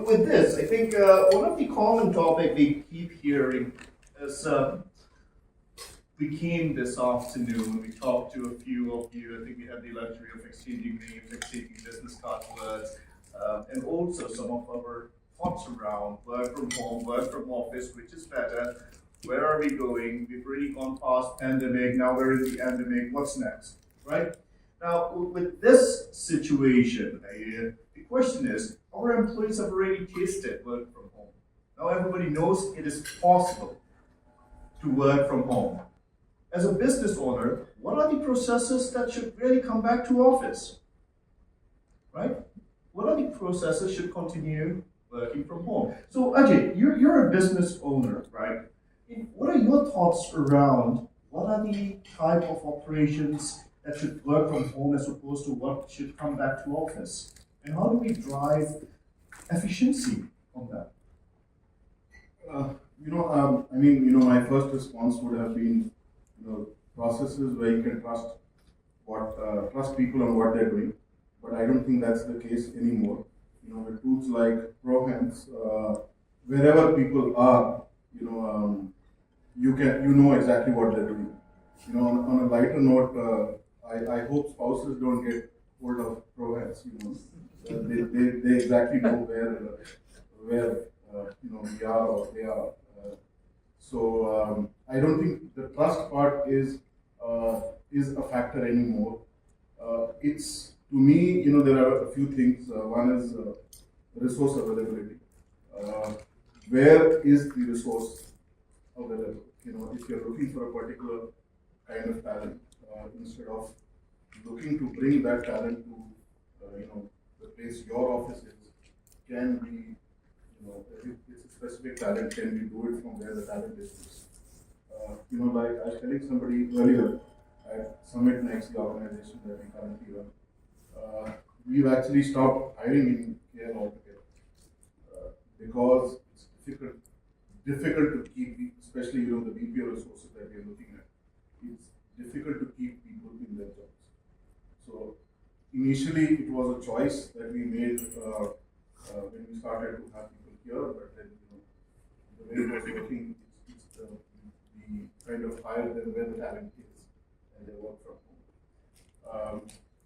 with this, I think one of the common topic we keep hearing is we came this afternoon, we talked to a few of you. I think we had the luxury of exchanging names, exchanging business card words, and also some of our thoughts around work from home, work from office, which is better. Where are we going? We've already gone past pandemic, now we're in the endemic, what's next, right? Now, with this situation, the question is, our employees have already tasted work from home. Now everybody knows it is possible to work from home. As a business owner, what are the processes that should really come back to office? Right? What are the processes should continue working from home? So Ajay, you're a business owner, right? What are your thoughts around what are the type of operations that should work from home as opposed to what should come back to office? And how do we drive efficiency on that? My first response would have been, processes where you can trust people on what they're doing. But I don't think that's the case anymore. With tools like ProHands, wherever people are, you know exactly what they're doing. On a lighter note, I hope spouses don't get hold of ProHands. They exactly know where we are or they are. So I don't think the trust part is a factor anymore. It's to me, there are a few things. One is resource availability. Where is the resource available? If you're looking for a particular kind of talent, instead of looking to bring that talent to, the place your office is, can be, if it's a specific talent, can we do it from where the talent is? Like I was telling somebody earlier at Summit Next, the organization that we currently run, we've actually stopped hiring in KL altogether because it's difficult to keep, especially the BPO resources that we're looking at. It's difficult to keep people in their jobs. So initially, it was a choice that we made when we started to have people here, but then the way it was working, it's the kind of hire them where the talent is, and they work from home.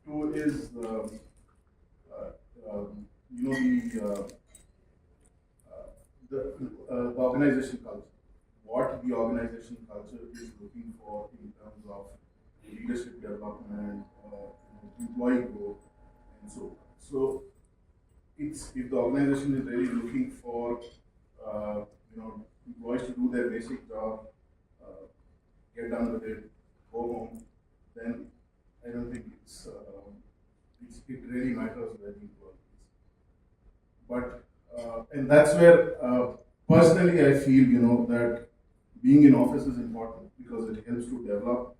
Two is the organization culture. What the organization culture is looking for in terms of leadership development, employee growth, and so on. So, if the organization is really looking for employees to do their basic job, get done with it, go home, then I don't think it really matters where the employee is. But and that's where personally I feel that being in office is important because it helps to develop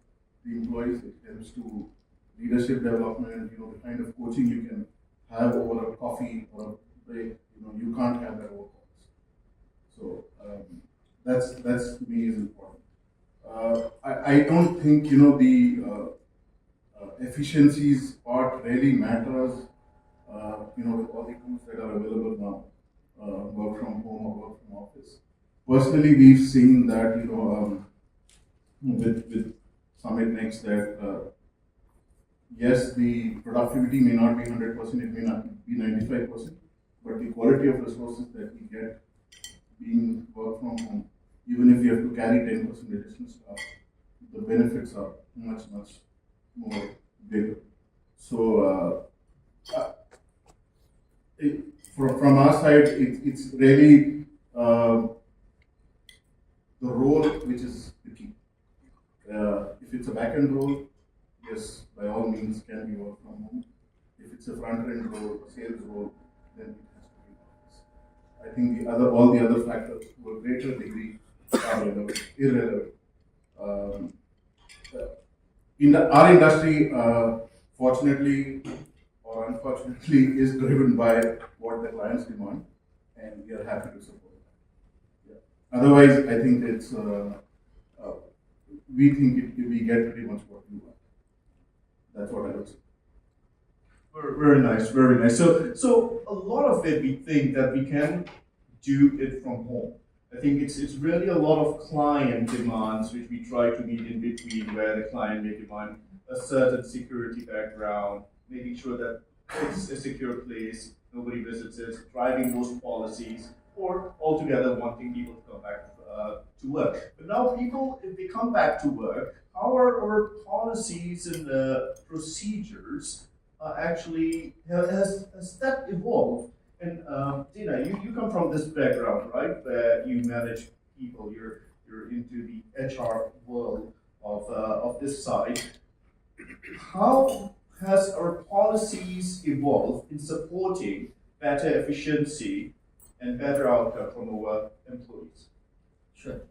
the employees, it helps to leadership development, the kind of coaching you can have over a coffee or a break, you can't have that over calls. So that's to me is important. I don't think the efficiencies part really matters. With all the tools that are available now, work from home or work from office. Personally, we've seen that with Summit Next that yes, the productivity may not be 100%, it may not be 95%, but the quality of resources that we get being work from home, even if you have to carry 10% additional staff, the benefits are much more bigger. So from our side, it's really the role which is the key. If it's a back-end role, yes, by all means can be work from home. If it's a front-end role, a sales role, then it has to be in office. I think all the other factors to a greater degree are irrelevant. Our industry, fortunately or unfortunately, is driven by what the clients demand, and we are happy to support that. Yeah. Otherwise, I think it's we think we get pretty much what we want. That's what I would say. Very nice, very nice. So a lot lot of it we think that we can do it from home. I think it's really a lot of client demands which we try to meet in between, where the client may demand a certain security background, making sure that it's a secure place, nobody visits it, driving those policies, or altogether wanting people to come back to work. But now people, if they come back to work, how are our policies and procedures actually, has that evolved? And Dina, you come from this background, right, where you manage people, you're into the HR world of this side. How has our policies evolved in supporting better efficiency and better outcome from our employees? Sure.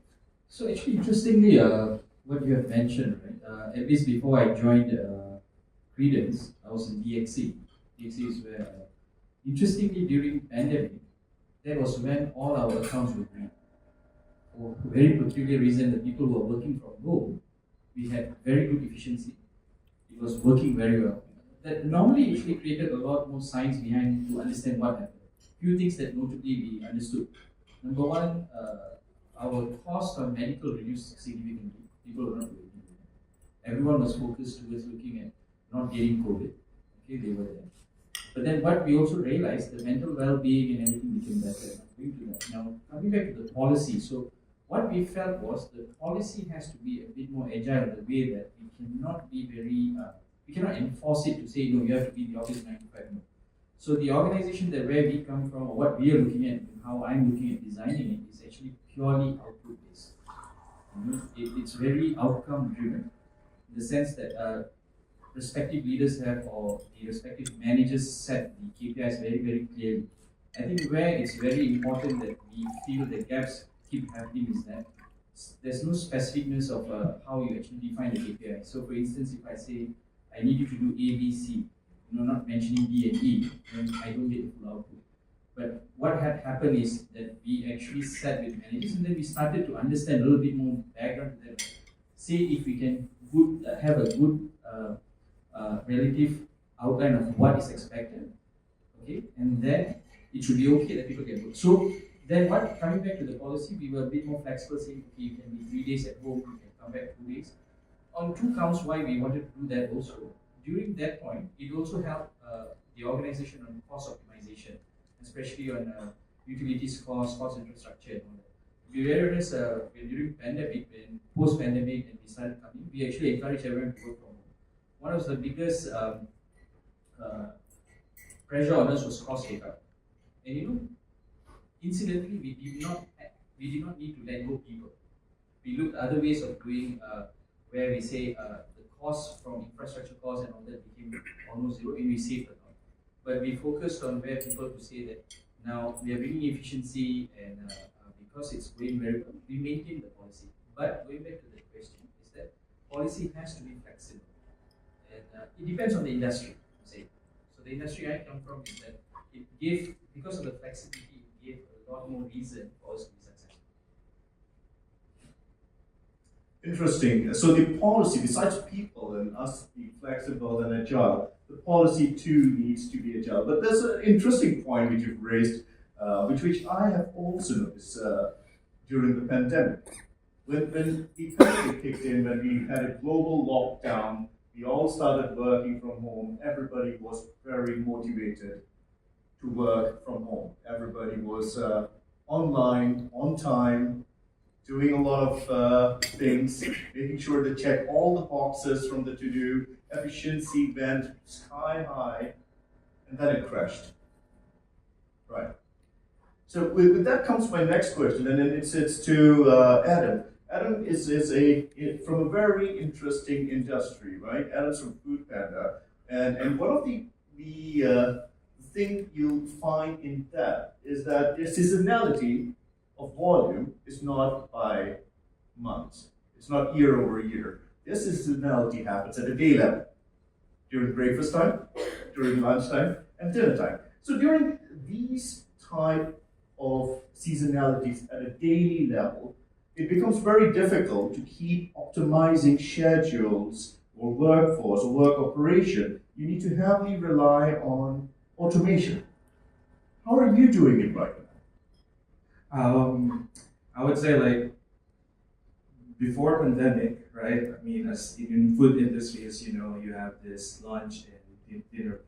So actually, interestingly, what you have mentioned, right? At least before I joined Credence, I was in DXC. DXC is where, interestingly, during pandemic, that was when all our accounts were green. For a very peculiar reason, the people who are working from home, we had very good efficiency. It was working very well. That normally actually created a lot more science behind to understand what happened. Few things that notably we understood. Number one, our cost on medical reduced significantly. People were not doing it. Everyone was focused towards looking at not getting COVID. Okay, they were there. But then what we also realized, the mental well-being and everything became better. Now, coming back to the policy, so what we felt was the policy has to be a bit more agile in the way that we cannot be very, we cannot enforce it to say, no, you have to be in the office 9 to 5. No. So the organization that where we come from, or what we are looking at, and how I'm looking at designing it, is actually purely output-based. It's very outcome-driven, in the sense that respective leaders have, or the respective managers set the KPIs very, very clearly. I think where it's very important that we feel the gaps keep happening is that there's no specificness of how you actually define the KPI. So for instance, if I say, I need you to do A, B, C, not mentioning D and E, then I don't get the full output. But what had happened is that we actually sat with managers, and then we started to understand a little bit more background to them. See if we can have a good relative outline of what is expected, okay, and then it should be okay that people can work. So then coming back to the policy, we were a bit more flexible, saying, okay, you can be 3 days at home, you can come back 2 days. On 2 counts why we wanted to do that also. During that point, it also helped the organization on cost optimization, especially on utilities cost infrastructure and all that. We realized during pandemic, when post-pandemic and we started coming, we actually encouraged everyone to work from home. One of the biggest pressure on us was cost takeout. And incidentally, we did not need to let go people. We looked at other ways of doing where we say the cost from infrastructure costs and all that became almost zero, and we saved a lot. But we focused on where people to say that now we are bringing efficiency, and because it's going very well, we maintain the policy. But going back to the question, is that policy has to be flexible. And it depends on the industry, say. So the industry I come from is that it gave, because of the flexibility, it gave a lot more reason for us to be successful. Interesting. So the policy, besides people and us being flexible and agile, the policy too needs to be agile. But there's an interesting point which you've raised, which I have also noticed during the pandemic. When the pandemic kicked in, when we had a global lockdown, we all started working from home. Everybody was very motivated to work from home. Everybody was online, on time, doing a lot of things, making sure to check all the boxes from the to-do. Efficiency went sky high, and then it crashed. Right. So with that comes my next question, and then it's to Adam. Adam is from a very interesting industry, right? Adam's from Food Panda, and one of the thing you'll find in that is that the seasonality of volume is not by months. It's not year over year. This seasonality happens at a day level, during breakfast time, during lunchtime, and dinner time. So during these type of seasonalities at a daily level, it becomes very difficult to keep optimizing schedules or workforce or work operation. You need to heavily rely on automation. How are you doing it right I would say like before pandemic, right? I mean, as in food industry, as you know, you have this lunch and dinner,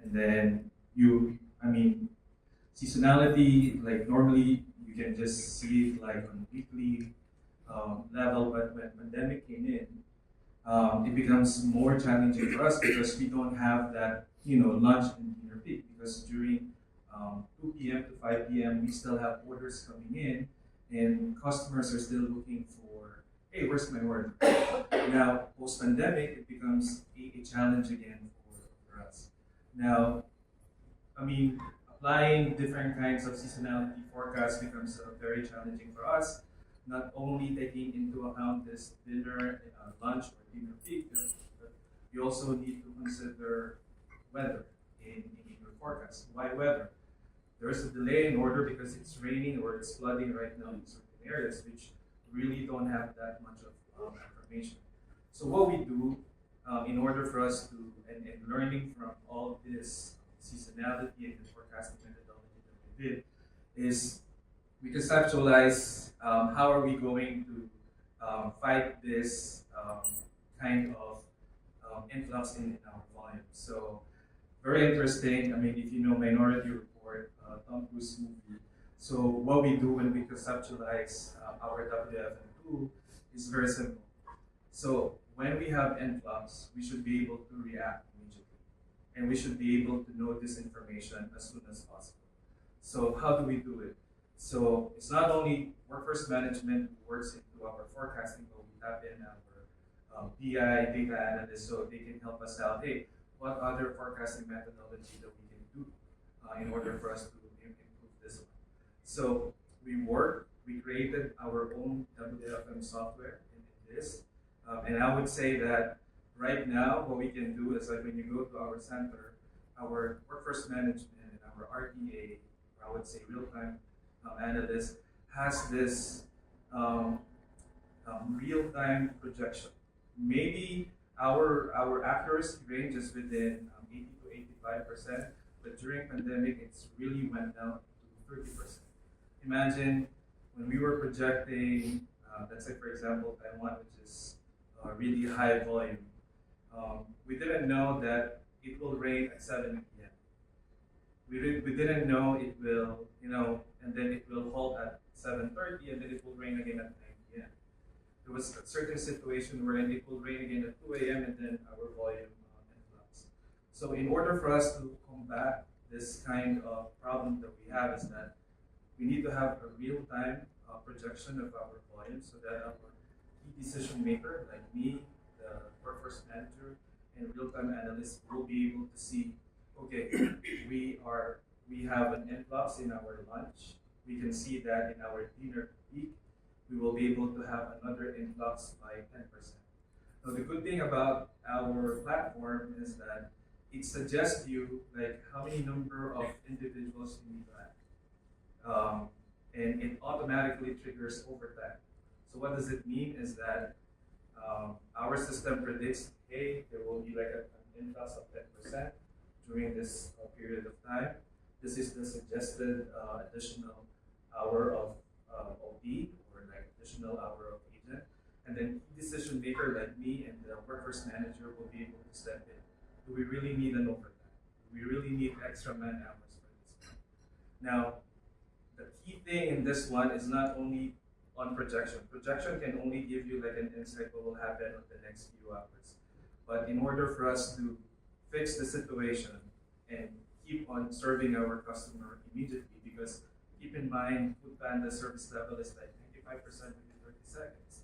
and then I mean, seasonality. Like normally, you can just see it like on weekly level, but when pandemic came in, it becomes more challenging for us because we don't have that, lunch and dinner peak because during 2 p.m. to 5 p.m. we still have orders coming in and customers are still looking for, hey, where's my order? Now, post-pandemic, it becomes a challenge again for us. Now, I mean, applying different kinds of seasonality forecasts becomes very challenging for us. Not only taking into account this dinner, lunch, or dinner peak, but you also need to consider weather in your forecast. Why weather? There's a delay in order because it's raining or it's flooding right now in certain areas, which really don't have that much of information. So what we do in order for us to, and learning from all this seasonality and the forecasting methodology that we did, is we conceptualize how are we going to fight this kind of influx in our volume. So very interesting. I mean, if you know Minority Report, Tom Cruise movie. So what we do when we conceptualize our WFM tool is very simple. So when we have influx, we should be able to react immediately, and we should be able to know this information as soon as possible. So how do we do it? So it's not only workforce management who works into our forecasting, but we tap in our BI data analysts so they can help us out. Hey, what other forecasting methodology that we can do in order for us to improve this one? So we created our own WFM software in this, and I would say that right now what we can do is like when you go to our center, our workforce management and our RTA, or I would say real-time analyst, has this real-time projection. Maybe our accuracy range is within 80 to 85%, but during pandemic it's really went down to 30%. Imagine when we were projecting, let's say for example Taiwan, which is really high volume, we didn't know that it will rain at 7 p.m. We didn't know it will, and then it will halt at 7:30, and then it will rain again at 9 p.m. There was a certain situation wherein it will rain again at 2 a.m. and then our volume influx. So in order for us to combat this kind of problem that we have is that we need to have a real-time projection of our volume so that our key decision maker, like me, the workforce manager, and real-time analyst will be able to see, okay, we have an influx in our lunch. We can see that in our dinner peak, we will be able to have another influx by 10%. So the good thing about our platform is that it suggests you like how many number of individuals you need to add. And it automatically triggers overtime. So what does it mean is that our system predicts, hey, there will be like an influx of 10% during this period of time. This is the suggested additional hour of OD or like additional hour of agent. And then decision maker like me and the workforce manager will be able to step in. Do we really need an overtime? Do we really need extra man hours for this? Now, the key thing in this one is not only on projection. Projection can only give you like an insight what will happen in the next few hours. But in order for us to fix the situation and keep on serving our customer immediately, because keep in mind, Food Panda service level is like 95% within 30 seconds.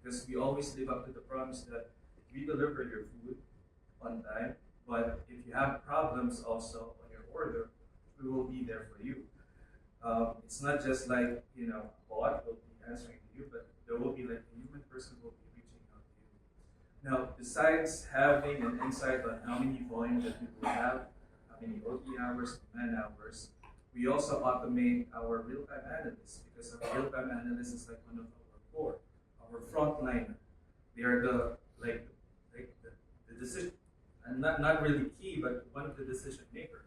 Because we always live up to the promise that we deliver your food on time, but if you have problems also on your order, we will be there for you. It's not just like, a bot will be answering to you, but there will be like a human person will be reaching out to you. Now, besides having an insight on how many volume that people have, how many OT hours, man hours, we also automate our real-time analysts because our real-time analyst is like one of our core, our frontliner. They are the decision, and not really key, but one of the decision maker.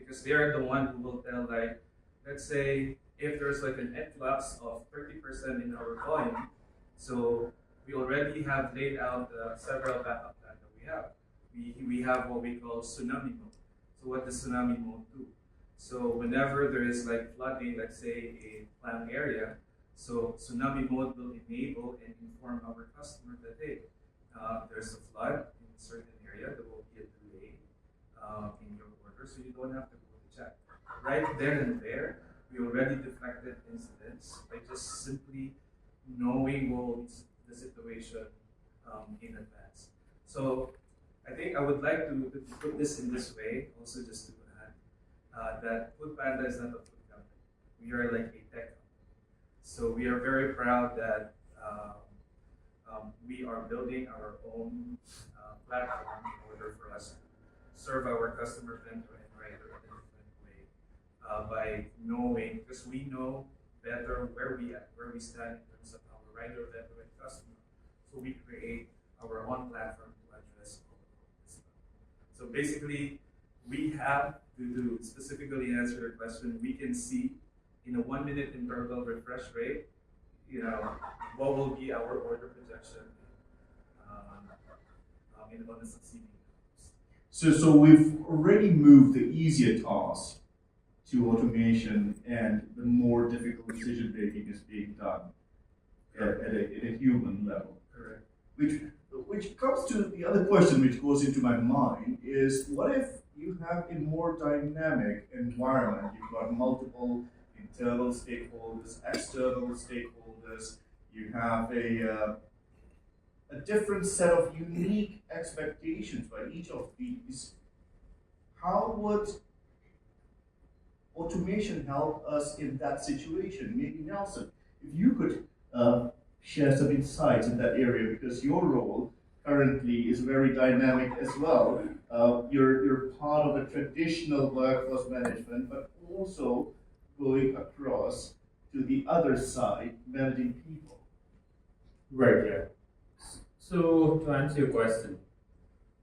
because they are the one who will tell, like, let's say if there's like an influx of 30% in our volume, so we already have laid out several backup plans that we have. We have what we call tsunami mode. So what does tsunami mode do? So whenever there is like flooding, let's say a planned area, so tsunami mode will enable and inform our customer that, hey, there's a flood in a certain area, there will be a delay in your order, so you don't have to go to check. Right then and there, we already deflected incidents by just simply knowing what will be the situation in advance. So I think I would like to put this in this way, also just to add that Foodpanda is not a food company. We are like a tech company. So we are very proud that we are building our own platform in order for us to serve our customer vendor and rider in a different way by knowing, because we know better where we stand in terms of our rider, vendor, and customer. So we create our own platform to address all of this. So basically, we have to specifically answer your question. We can see in a 1 minute interval refresh rate, what will be our order projection on the succeeding hours. So we've already moved the easier tasks to automation, and the more difficult decision making is being done at a human level. Correct. Which comes to the other question which goes into my mind is, what if you have a more dynamic environment? You've got multiple internal stakeholders, external stakeholders, you have a different set of unique expectations by each of these. How would automation help us in that situation? Maybe Nelson, if you could share some insights in that area, because your role currently is very dynamic as well. You're part of a traditional workforce management, but also going across to the other side, managing people. Right, yeah. So to answer your question,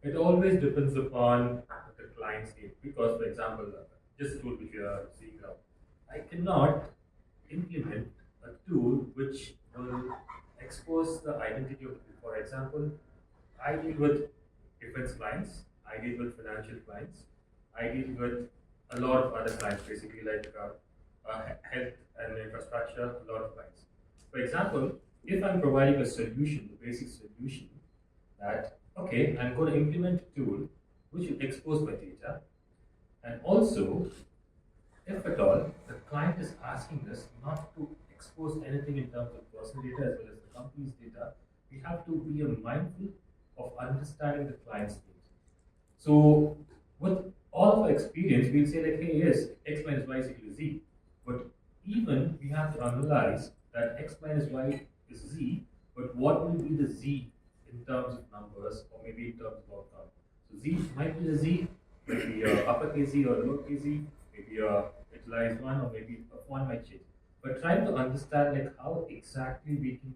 it always depends upon the client's need. Because, for example, just a tool which you are seeing now, I cannot implement a tool which will expose the identity of people. For example, I deal with defense clients, I deal with financial clients, I deal with a lot of other clients, basically like health and infrastructure, a lot of clients. For example, if I'm providing a solution, the basic solution, that, okay, I'm going to implement a tool which will expose my data, and also, if at all, the client is asking us not to expose anything in terms of personal data as well as the company's data, we have to be mindful of understanding the client's needs. So, with all of our experience, we'll say like, hey, yes, X minus Y is equal to Z. But even we have to analyze that X minus Y is Z, but what will be the Z in terms of numbers or maybe in terms of outcome? So Z might be the Z, maybe uppercase Z or lowercase Z, maybe italicized one, or maybe a font might change. But trying to understand like how exactly we can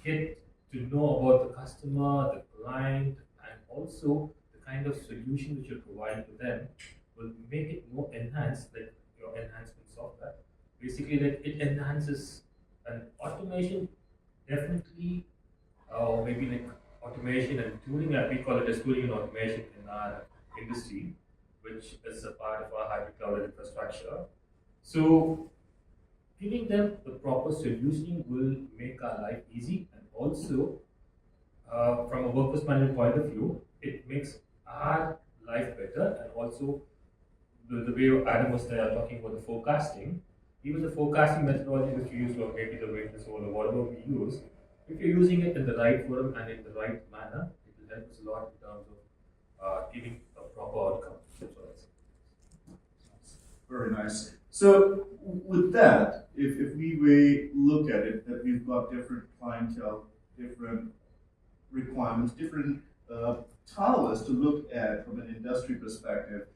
get to know about the customer, the client, and also the kind of solution which you're providing to them will make it more enhanced, like your enhancement software. Basically, like it enhances an automation, definitely, or maybe like automation and tooling, like we call it as tooling and automation in our industry, which is a part of our hybrid cloud infrastructure. So giving them the proper solutioning will make our life easy, and also from a workforce management point of view, it makes our life better, and also the way Adam was talking about the forecasting, even the forecasting methodology which we use, or maybe the witness or whatever we use, if you're using it in the right forum and in the right manner, it will help us a lot in terms of giving a proper outcome. That's what I say. Very nice. So with that, if we look at it, that we've got different clientele, different requirements, different towers to look at from an industry perspective,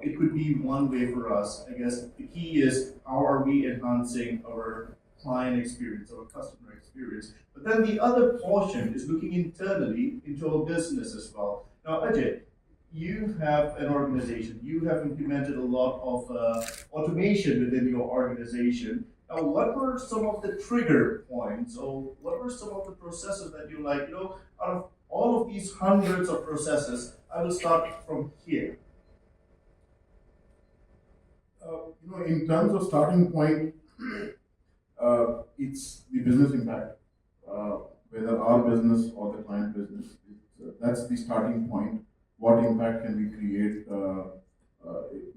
it could be one way for us. I guess the key is, how are we enhancing our client experience, our customer experience? But then the other portion is looking internally into our business as well. Now, Ajay, you have an organization, you have implemented a lot of automation within your organization. Now, what were some of the trigger points, or what were some of the processes that you like, out of all of these hundreds of processes, I will start from here. In terms of starting point, it's the business impact, whether our business or the client business. That's the starting point. What impact can we create,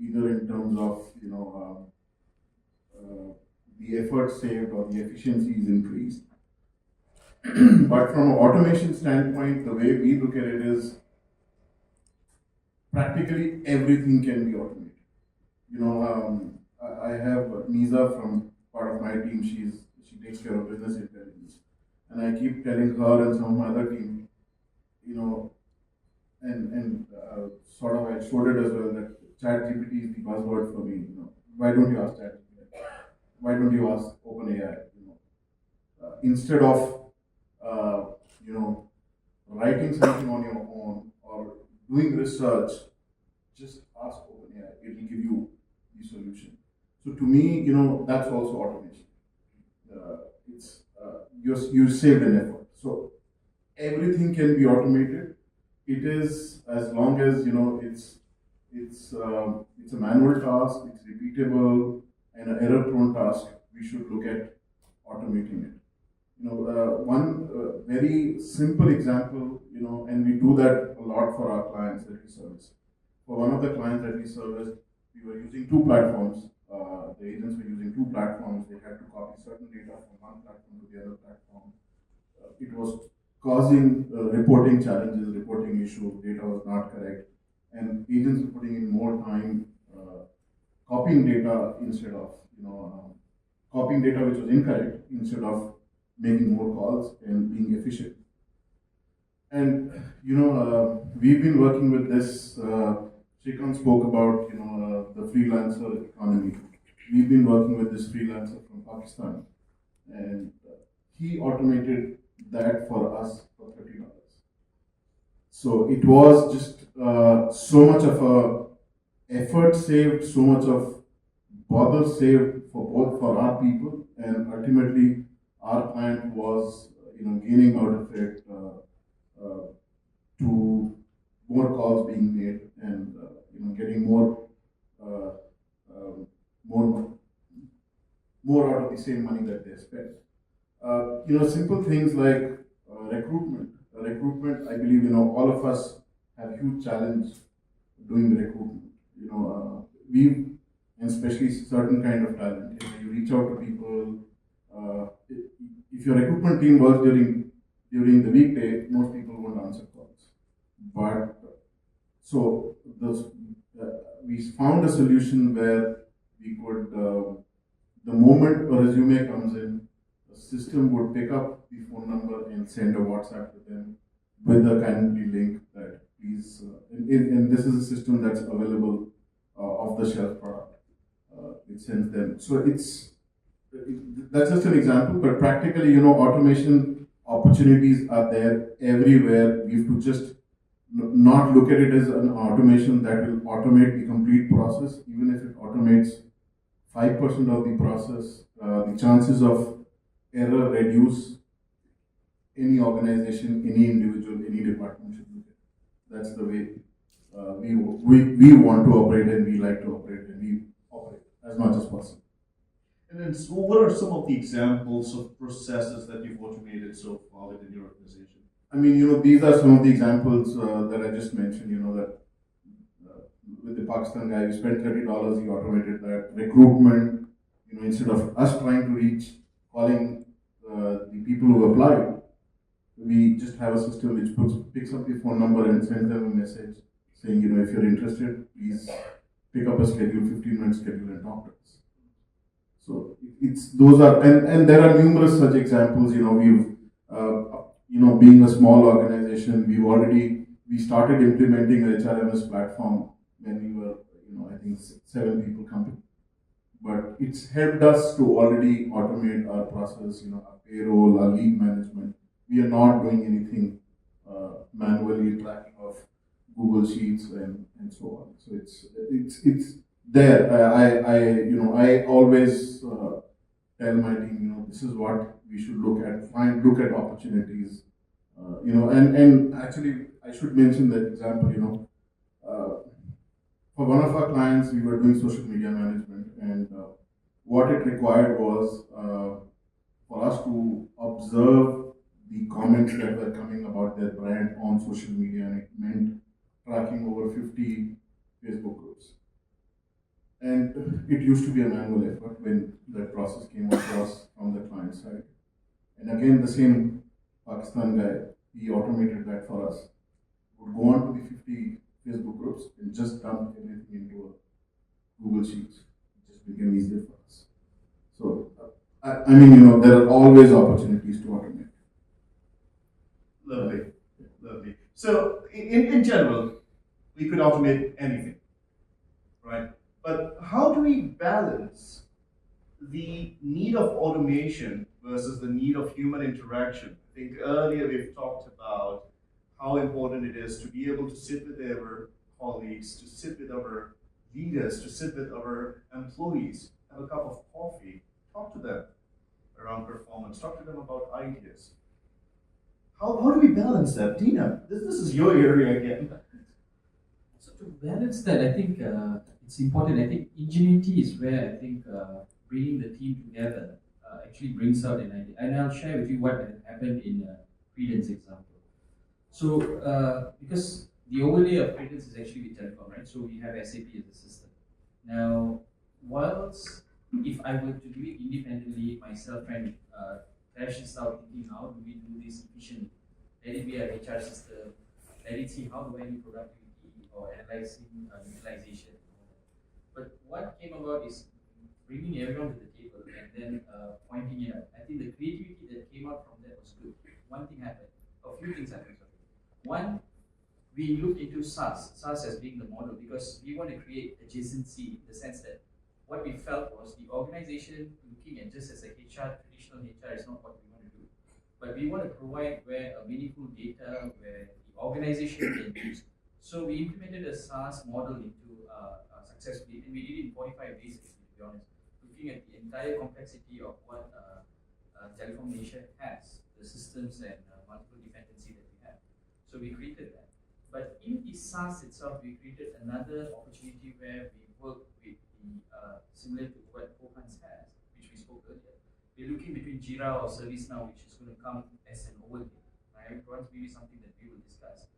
either in terms of the effort saved or the efficiencies increased. But from an automation standpoint, the way we look at it is practically everything can be automated. I have Nisa from part of my team. She takes care of business intelligence, and I keep telling her and some of my other team, and sort of I showed it as well that ChatGPT is the buzzword for me. Why don't you ask ChatGPT? Why don't you ask OpenAI? Instead of writing something on your own or doing research, just ask OpenAI. It will give you the solution. So to me, that's also automation. It's you saved an effort. So everything can be automated. It is, as long as it's a manual task, it's repeatable, and an error-prone task. We should look at automating it. One very simple example, and we do that a lot for our clients that we service. For one of the clients that we serviced, we were using two platforms. The agents were using two platforms. They had to copy certain data from one platform to the other platform. It was causing reporting challenges, reporting issues. Data was not correct, and agents were putting in more time copying data instead of copying data which was incorrect instead of making more calls and being efficient. And we've been working with this. Shrikant spoke about the freelancer economy. We've been working with this freelancer from Pakistan, and he automated that for us for $30. So it was just so much of a effort saved, so much of bother saved for our people, and ultimately our client was gaining out of it to more calls being made and getting more out of the same money that they spent. Simple things like recruitment. Recruitment, I believe all of us have huge challenge doing recruitment. And especially certain kind of talent. You reach out to people. If your recruitment team works during the weekday, most people won't answer calls. But so we found a solution where we could, the moment a resume comes in, the system would pick up the phone number and send a WhatsApp to them with a kindly link that please. And this is a system that's available off the shelf product. It sends them. So that's just an example, but practically, automation opportunities are there everywhere. We have to just not look at it as an automation that will automate the complete process. Even if it automates 5% of the process, the chances of error reduce. Any organization, any individual, any department should look at it. That's the way we want to operate, and we like to operate, and we operate as much as possible. And then, so what are some of the examples of processes that you've automated so far within your organization? I mean, these are some of the examples that I just mentioned. That with the Pakistan guy, we spent $30. He automated that recruitment. Instead of us trying to calling the people who applied, we just have a system which picks up the phone number and sends them a message saying, if you're interested, please pick up a schedule, 15-minute schedule, and talk to us. So those are, and there are numerous such examples. We've, being a small organization, we started implementing a HRMS platform when we were, I think 7 people company. But it's helped us to already automate our process, our payroll, our lead management. We are not doing anything manually tracking of Google Sheets and so on. So it's there. I always tell my team, this is what we should look at. Look at opportunities. And actually, I should mention that example. For one of our clients, we were doing social media management, and what it required was for us to observe the comments that were coming about their brand on social media, and it meant tracking over 50 Facebook groups. And it used to be a manual effort when that process came across from the client side. And again, the same Pakistan guy, he automated that for us. Would go on to the 50 Facebook groups and just dump everything into a Google Sheets. It just became easier for us. So, there are always opportunities to automate. Lovely, lovely. So, in general, we could automate anything, right? But how do we balance the need of automation versus the need of human interaction? I think earlier we've talked about how important it is to be able to sit with our colleagues, to sit with our leaders, to sit with our employees, have a cup of coffee, talk to them around performance, talk to them about ideas. How do we balance that? Dina, this is your area again. So to balance that, I think it's important. I think ingenuity is where I think bringing the team together actually brings out an idea. And I'll share with you what happened in Credence example. So because the overlay of Credence is actually with telecom, right? So we have SAP as a system. Now, whilst if I were to do it independently myself, trying to thrash this out, thinking how do we do this efficiently? Let it be a HR system. Let it see how do I do productivity or analyzing utilization. But what came about is bringing everyone to the table and then pointing it out. I think the creativity that came out from that was good. One thing happened. A few things happened. Sorry. One, we looked into SaaS as being the model because we want to create adjacency in the sense that what we felt was the organization looking at just as a traditional HR is not what we want to do. But we want to provide where a meaningful data, where the organization can use. So we implemented a SaaS model into successfully, and we did it in 45 days, to be honest, looking at the entire complexity of what Telecom Malaysia has, the systems and multiple dependency that we have. So we created that. But in the SaaS itself, we created another opportunity where we work with the similar to what Kohans has, which we spoke earlier. We're looking between Jira or ServiceNow, which is going to come as an overlay. Right? Once maybe something that we will discuss.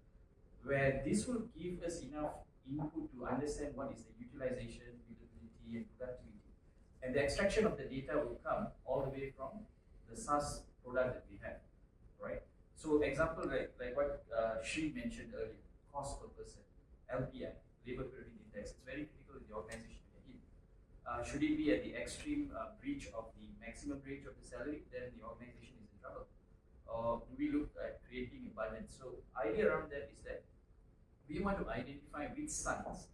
Where this will give us enough input to understand what is the utilization, usability, and productivity. And the extraction of the data will come all the way from the SaaS product that we have, right? So example, like what Shri mentioned earlier, cost per person, LPI, labor productivity index, it's very critical in the organization to get in. Should it be at the extreme breach of the maximum range of the salary, then the organization is in trouble. Or do we look at creating a budget? So idea around that is that we want to identify which sites,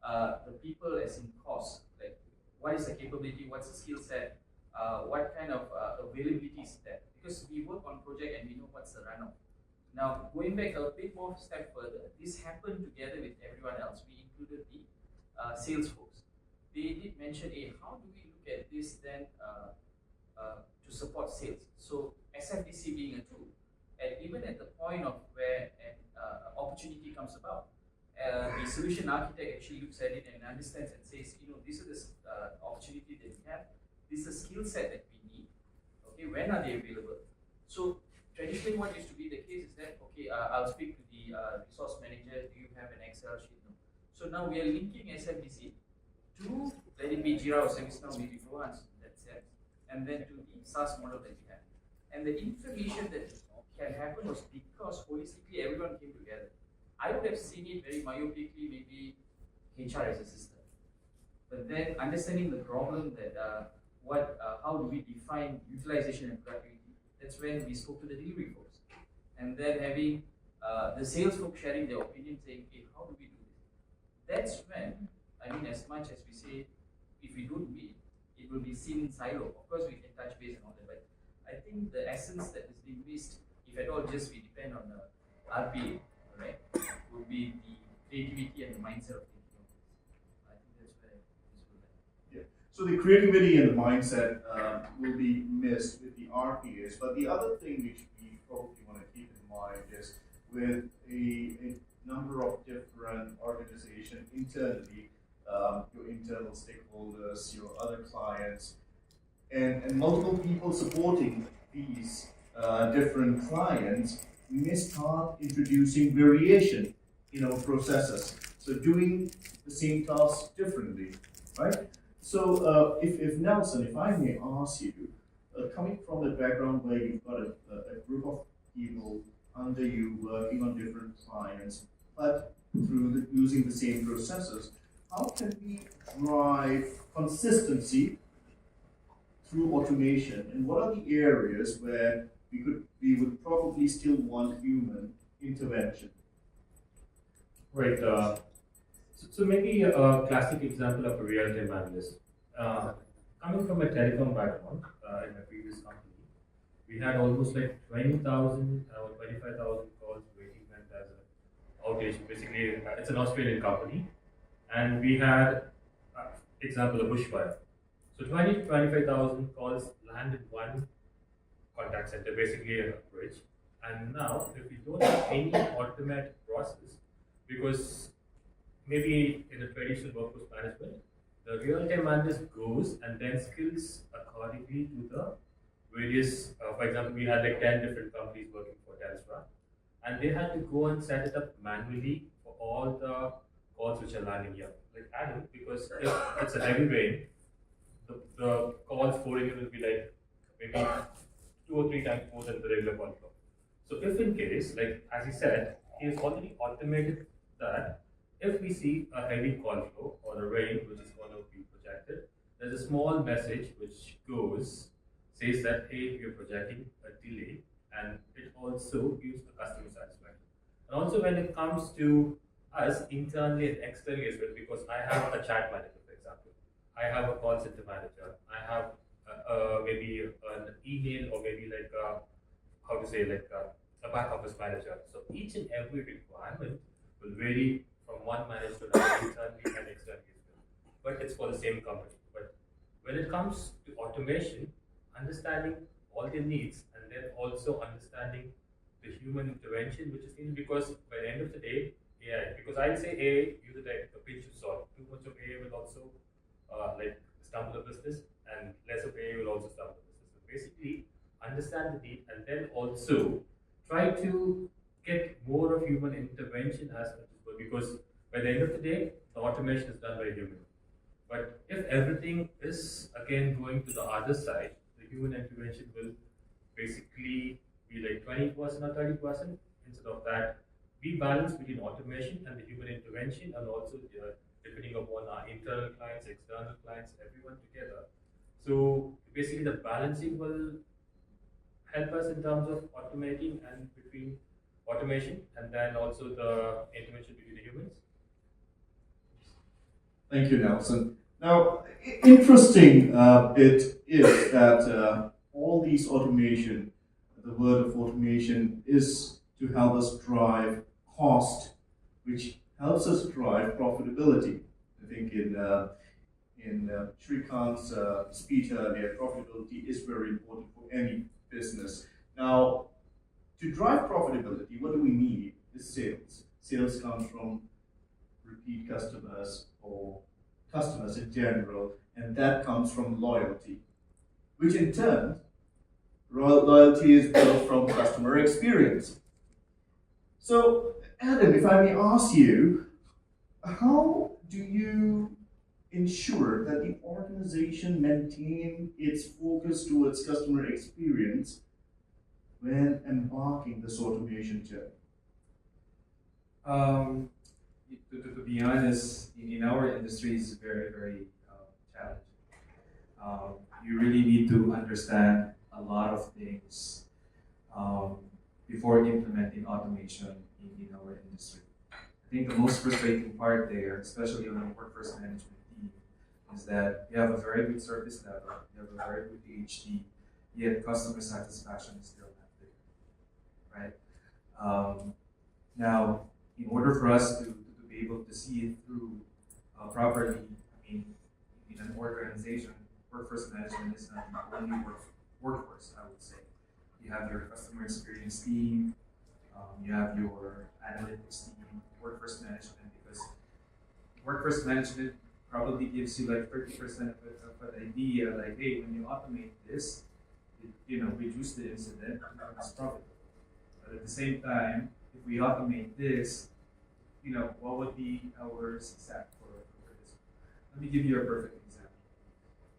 the people as in cost, like what is the capability, what's the skill set, what kind of availability is there. Because we work on project and we know what's the runoff. Now, going back a bit more step further, this happened together with everyone else. We included the sales folks. They did mention, hey, how do we look at this then to support sales? So SFDC being a tool, and even at the point of where an opportunity comes about, the solution architect actually looks at it and understands and says, this is the opportunity that we have, this is the skill set that we need. Okay, when are they available? So traditionally, what used to be the case is that I'll speak to the resource manager. Do you have an Excel sheet? No. So now we are linking SFDC to let it be Jira or ServiceNow, maybe Fluence in that sense, and then to the SaaS model that we have. And the information that can happen was because holistically everyone came together. I would have seen it very myopically, maybe HR as a system. But then understanding the problem that how do we define utilization and productivity, that's when we spoke to the delivery folks. And then having the sales folks sharing their opinion, saying, hey, how do we do this? That's when, as much as we say, if we don't do it, it will be seen in silo. Of course, we can touch base and all that, but I think the essence that is being missed, if at all just we depend on the RPA, right, would be the creativity and the mindset of thinking of this. I think that's where this will end. So the creativity and the mindset will be missed with the RPAs. But the other thing which we probably want to keep in mind is with a number of different organizations internally, your internal stakeholders, your other clients, and multiple people supporting these different clients, we may start introducing variation in our processes. So doing the same task differently, right? So if Nelson, if I may ask you, coming from the background where you've got a group of people under you working on different clients, but through using the same processes, how can we drive consistency through automation, and what are the areas where we would probably still want human intervention? Right. So maybe a classic example of a real-time analyst. Coming from a telecom background in my previous company, we had almost like 20,000 or 25,000 calls waiting and as an outage. Basically, it's an Australian company, and we had, example, a bushfire. So 20 to 25,000 calls land in one contact center, basically a bridge. And now, if we don't have any automated process, because maybe in a traditional workforce management, the real-time analyst goes and then skills accordingly to the various, for example, we had like 10 different companies working for Telstra, and they had to go and set it up manually for all the calls which are landing here. Like Adam, because if it's a heavy rain, the calls pouring in will be like maybe 2 or 3 times more than the regular call flow. So if in case, like as he said, he has already automated that if we see a heavy call flow or a rain which is going to be projected, there's a small message which says that hey, we are projecting a delay, and it also gives the customer satisfaction. And also when it comes to us internally and externally as well, because I have a chat manager, for example, I have a call center manager, I have maybe an email or maybe like a back office manager. So each and every requirement will vary from one manager to another, internally and externally as well. But it's for the same company. But when it comes to automation, understanding all their needs and then also understanding the human intervention which is needed, because by the end of the day, AI, because I'll say AI, use it like a pinch of salt. Too much of AI will also like stumble the business, and less of AI will also stumble the business. So basically, understand the need and then also try to get more of human intervention as much as possible, because by the end of the day, the automation is done by human. But if everything is again going to the other side, the human intervention will basically be like 20% or 30%. Instead of that, we balance between automation and the human intervention, and also depending upon our internal clients, external clients, everyone together. So basically, the balancing will help us in terms of automating and between automation and then also the intervention between the humans. Thank you, Nelson. Now, interesting bit is that all these automation, the word of automation is to help us drive cost, which helps us drive profitability. I think in Shrikant's speech earlier, profitability is very important for any business. Now, to drive profitability, what do we need? Is sales. Sales comes from repeat customers or customers in general, and that comes from loyalty, which in turn, loyalty is built from customer experience. So, Adam, if I may ask you, how do you ensure that the organization maintain its focus towards customer experience when embarking this automation journey? To be honest, in our industry is very, very challenging. You really need to understand a lot of things before implementing automation in our industry. I think the most frustrating part there, especially on the workforce management team, is that you have a very good service level, you have a very good PhD, yet customer satisfaction is still not there, right? Now, in order for us to be able to see it through properly. I mean, in an organization, workforce management is not the only workforce, I would say. You have your customer experience team, you have your analytics team, workforce management, because workforce management probably gives you like 30% of an idea, like, hey, when you automate this, it reduce the incident, it becomes profitable. But at the same time, if we automate this, what would be our success for this? Let me give you a perfect example.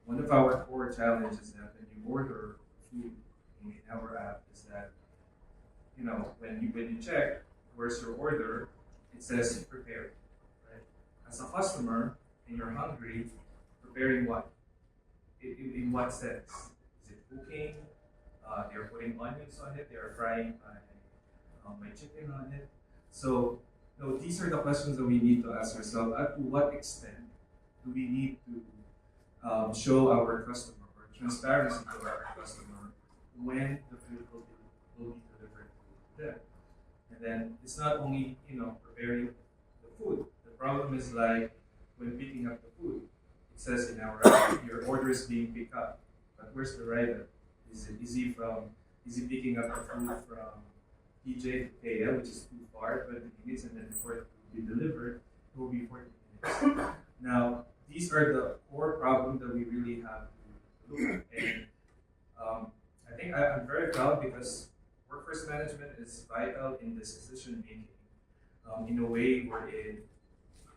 One of our core challenges is that when you order food in our app is that, when you check where's your order, it says prepared, right? As a customer, and you're hungry, preparing what? In what sense? Is it cooking? They're putting onions on it. They're frying my chicken on it. So, these are the questions that we need to ask ourselves. To what extent do we need to show our customer or transparency to our customer when the food will be delivered to them? And then it's not only preparing the food. The problem is like when picking up the food. It says in our app, your order is being picked up, but where's the rider? Is he picking up the food from PJ to KL, which is too far, 20 minutes, and then before it will be delivered, it will be 40 minutes. Now, these are the core problems that we really have to look at. And I think I'm very proud because workforce management is vital in this decision making. In a way where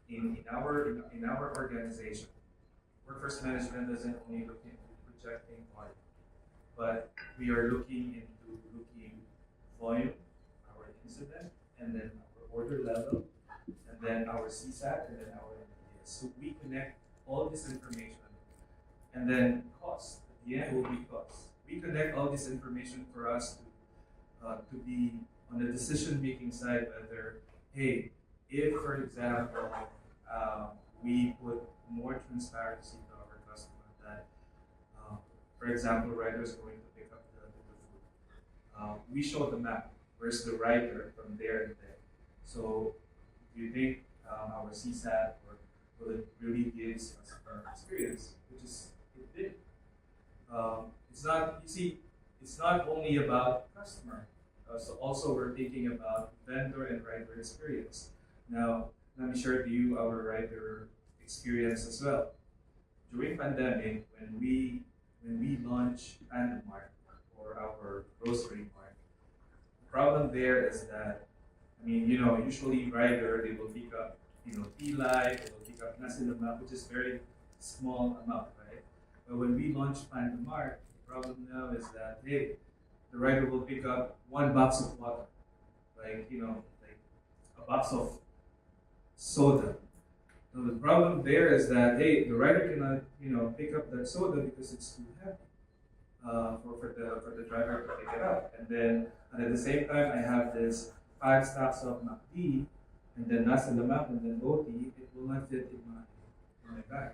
in our organization, workforce management doesn't only look into projecting volume, but we are looking volume, our incident, and then our order level, and then our CSAT, and then our NPS. So we connect all this information, and then cost. At the end will be cost. We connect all this information for us to be on the decision-making side, whether, hey, if, for example, we put more transparency to our customer that, for example, rider is going to pick up the food. We show the map. Where's the rider from there and there? So, do you think our CSAT or will it really gives us our experience, which is it did. It's not. You see, it's not only about customer. So also we're thinking about vendor and rider experience. Now, let me share to you our rider experience as well. During pandemic, when we launched Pandamart or our grocery mart, the problem there is that, usually rider, they will pick up, T-Light, they will pick up nasi lemak, which is very small amount, right? But when we launched Pandamart, the problem now is that, hey, the rider will pick up one box of water, like a box of soda. Now the problem there is that, hey, the rider cannot pick up that soda because it's too heavy for the driver to pick it up. And at the same time, I have this 5 stacks of MACD, and then nasi lemak, and then OT. It will not fit in my bag.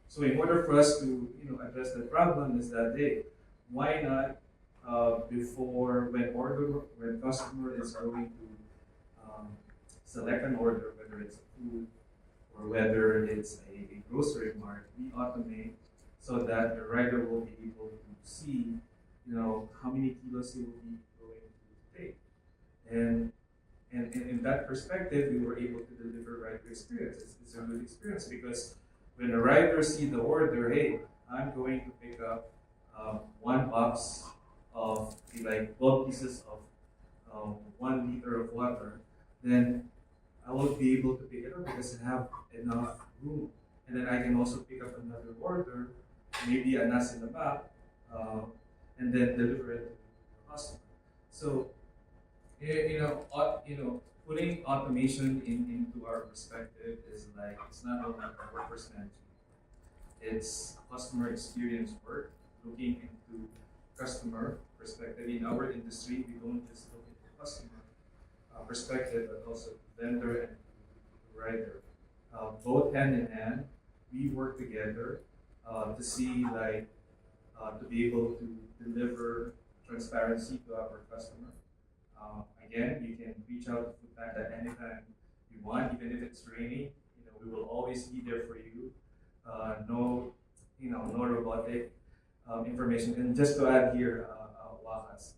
So in order for us to address the problem is that, hey, why not before when customer is going to select an order, whether it's food or whether it's a grocery mart, we automate so that the rider will be able to see, how many kilos he will be going to take. And in that perspective, we were able to deliver rider experience. It's a good experience because when the rider see the order, hey, I'm going to pick up one box of 12 pieces of 1 liter of water, then I will be able to pick it up because I have enough room. And then I can also pick up another order, maybe a nasi lemak, and then deliver it to the customer. So, putting automation into our perspective is it's not only workforce management. It's customer experience work, looking into customer perspective. In our industry, we don't just look into customer perspective, but also vendor and rider. Both hand in hand, we work together to see to be able to deliver transparency to our customer. Again, you can reach out to Foodpanda anytime you want, even if it's raining. We will always be there for you. No robotic information. And just to add here, Wakas,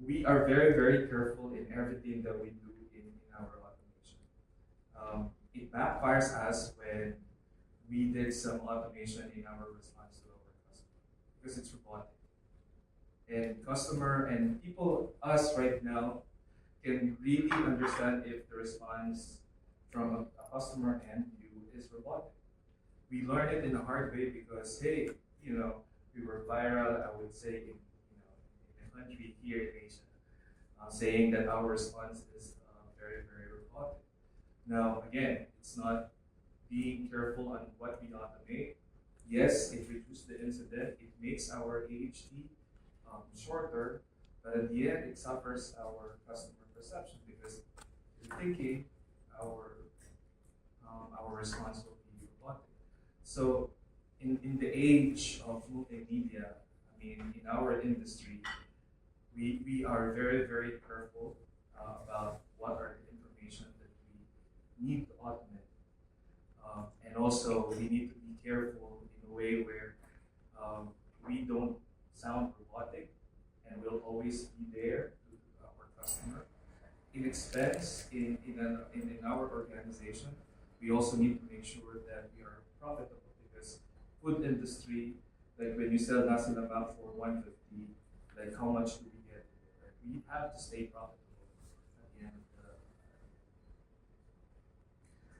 we are very, very careful in everything that we do in our automation. It backfires us when we did some automation in our response to our customer because it's robotic. And customer and people, us right now, can really understand if the response from a customer and you is robotic. We learned it in a hard way because, hey, we were viral, I would say, in a country here in Asia, saying that our response is very, very robotic. Now, again, it's not being careful on what we automate. Yes, it reduces the incident, it makes our AHT shorter, but at the end, it suffers our customer perception because you're thinking our response will be robotic. So, in the age of multimedia, in our industry, we are very, very careful about what are the information that we need to automate. And also, we need to be careful in a way where we don't sound robotic and we'll always be there to our customer. In expense, in our organization, we also need to make sure that we are profitable because food industry, like when you sell nasi lemak for 150, like how much do we get? Right? We have to stay profitable at the end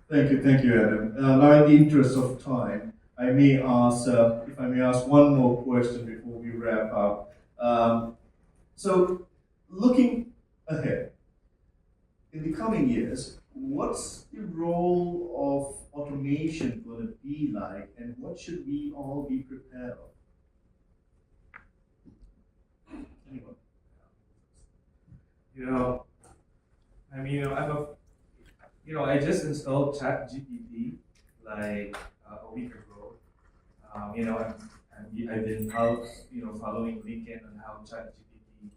of the. Thank you, Adam. Now, in the interest of time, I may ask, if I may ask one more question before we wrap up. So, looking ahead, in the coming years, what's the role of automation going to be like, and what should we all be prepared of? Anyone? I just installed ChatGPT like a week ago. I've been following LinkedIn on how ChatGPT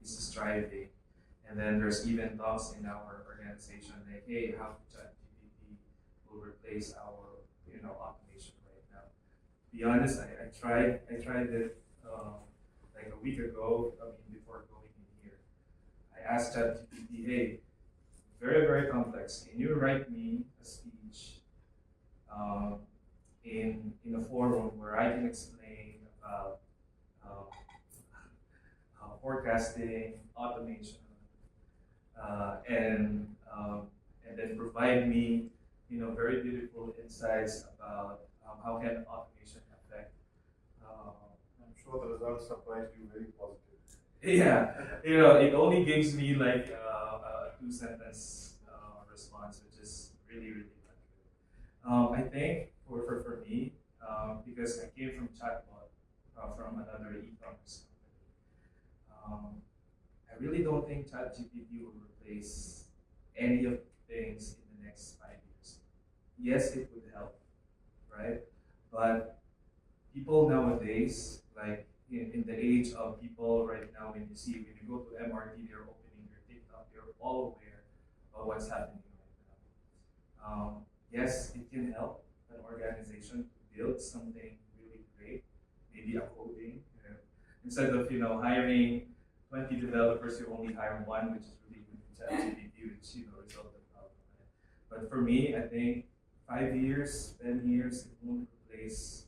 is striving, and then there's even talks in our organization like, hey, how ChatGPT will replace our automation right now. To be honest, I tried it like a week ago. Before going in here, I asked ChatGPT, hey, very, very complex. Can you write me a speech in a forum where I can explain about forecasting, automation, and then provide me, very beautiful insights about how can automation affect. I'm sure the results surprised you very positive. Yeah, it only gives me like a 2-sentence response, which is really, really not good. I think for me, because I came from chatbot from another e-commerce company, I really don't think ChatGPT will replace any of the things in the next 5 years. Yes, it would help, right? But people nowadays, like in the age of people right now, when you go to MRT, they're opening their TikTok, they're all aware of what's happening right now. Yes, it can help an organization to build something really great, maybe a coding. Instead of hiring 20 developers, you only hire one, which is really good in ChatGPT, which resolve the problem. Right? But for me, I think 5 years, 10 years, it won't replace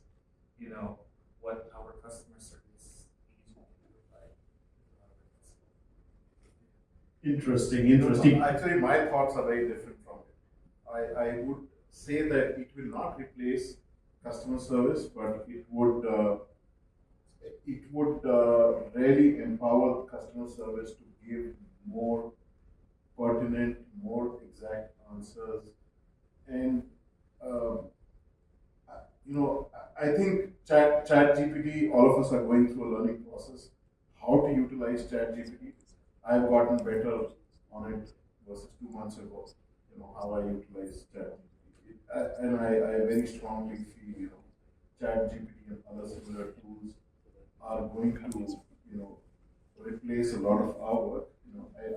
what our customer service agent can provide. Interesting. Actually, my thoughts are very different from it. I would say that it will not replace customer service, but it would really empower customer service to give more pertinent, more exact answers. And I think ChatGPT, all of us are going through a learning process. How to utilize ChatGPT. I've gotten better on it versus 2 months ago. How I utilize ChatGPT, and I very strongly feel ChatGPT and other similar tools are going to replace a lot of our work.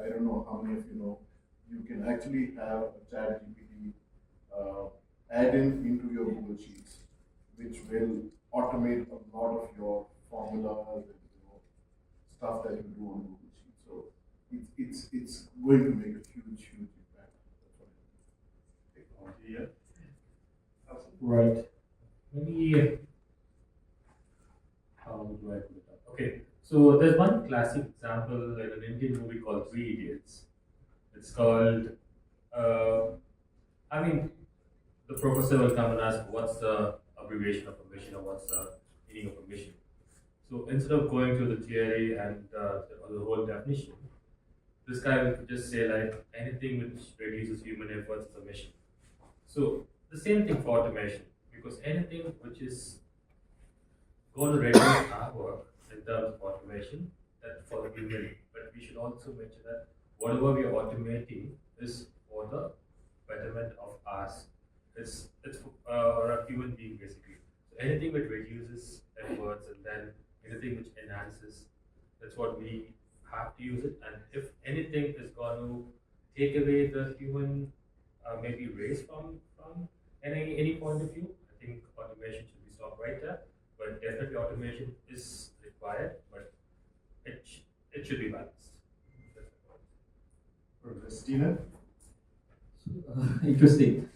I don't know how many of you know you can actually have a ChatGPT add-in into your Google Sheets, which will automate a lot of your formulas and stuff that you do on Google Sheets. So it's going to make a huge impact. That's what I think. Technology, yeah. Right. Maybe, how do I put it up? Okay, so there's one classic example in an Indian movie called Three Idiots. It's called, the professor will come and ask, what's the abbreviation of a mission or what's the meaning of a mission? So instead of going through the theory and the whole definition, this guy will just say like anything which reduces human efforts is a mission. So the same thing for automation, because anything which is going to reduce our work in terms of automation, that for the human, but we should also mention that whatever we are automating is for the betterment of us. It's for a human being basically. So anything which reduces efforts and then anything which enhances, that's what we have to use it. And if anything is going to take away the human maybe race from any point of view, I think automation should be stopped right there. But definitely automation is required, but it should be balanced. Christina? Interesting.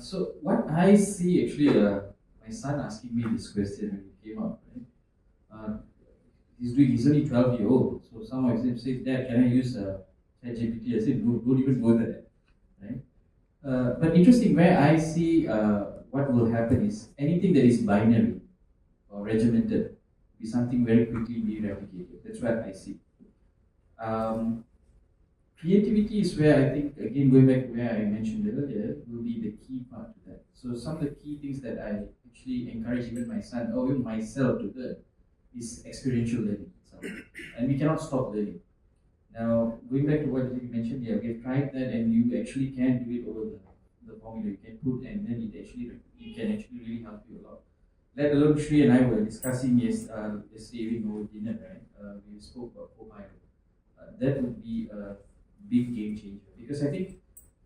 So what I see actually, my son asking me this question when he came up, right? He's only 12-year-old, so some of him says, Dad, can I use ChatGPT? I said, no, don't even go there, right? But interesting, where I see what will happen is anything that is binary or regimented be something very quickly be replicated. That's what I see. Creativity is where I think, again, going back to where I mentioned earlier, will be the key part to that. So some of the key things that I actually encourage even my son or even myself to learn is experiential learning itself. And we cannot stop learning. Now, going back to what you mentioned, yeah, we've tried that and you actually can do it over the formula. You can put and then it can actually really help you a lot. Let alone Sri and I were discussing yesterday over dinner, right? We spoke about Ohio. That would be a big game changer because I think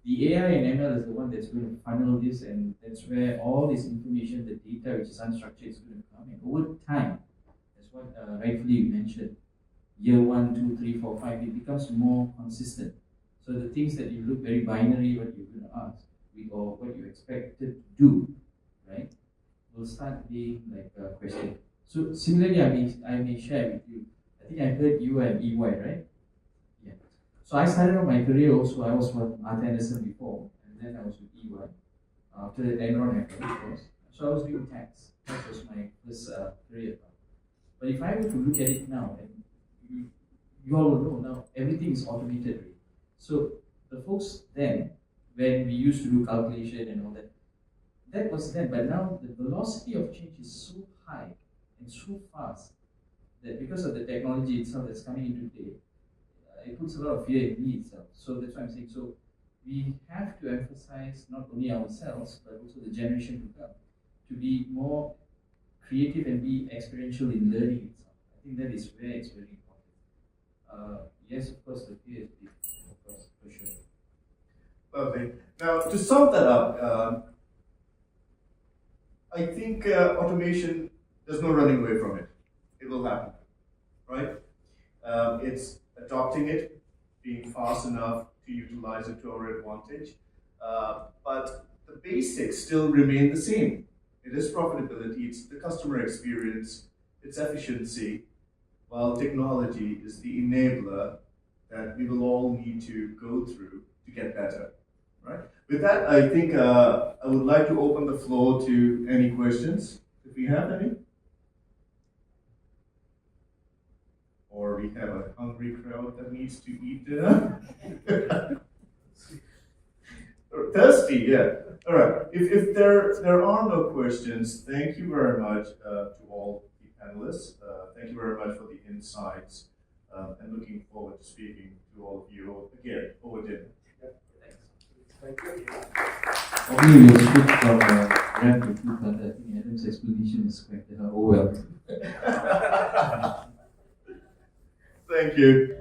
the AI and ML is the one that's going to funnel this, and that's where all this information, the data which is unstructured, is going to come. And over time, that's what rightfully you mentioned, year 1, 2, 3, 4, 5, it becomes more consistent. So the things that you look very binary, what you're going to ask, or what you expected to do, right, will start being like a question. So similarly, I may share with you. I think I heard you at EY, right? Yeah. So I started off my career also. I was with Arthur Anderson before, and then I was with EY. After that, Enron happened, of course. So I was doing tax. That was my first career path. But if I were to look at it now, and you all will know now, everything is automated already. So the folks then, when we used to do calculation and all that, that was then. But now the velocity of change is so high and so fast that because of the technology itself that's coming into play, it puts a lot of fear in me itself. So that's why I'm saying, so we have to emphasize not only ourselves, but also the generation to come, to be more creative and be experiential in learning itself. I think that is where it's very important. Yes, of course, the fear is big, of course, for sure. Lovely. Now, to sum that up, I think automation, there's no running away from it. It will happen, right? It's adopting it, being fast enough to utilize it to our advantage. But the basics still remain the same. It is profitability, it's the customer experience, it's efficiency, while technology is the enabler that we will all need to go through to get better, right? With that, I think I would like to open the floor to any questions, if we have any. Or we have a hungry crowd that needs to eat dinner. Or thirsty, yeah. All right. If there are no questions, thank you very much to all the panelists. Thank you very much for the insights, and looking forward to speaking to all of you again over dinner. Thank you. Probably we'll switch from rap to food, but I think Adam's explanation is quite overwhelming. Thank you.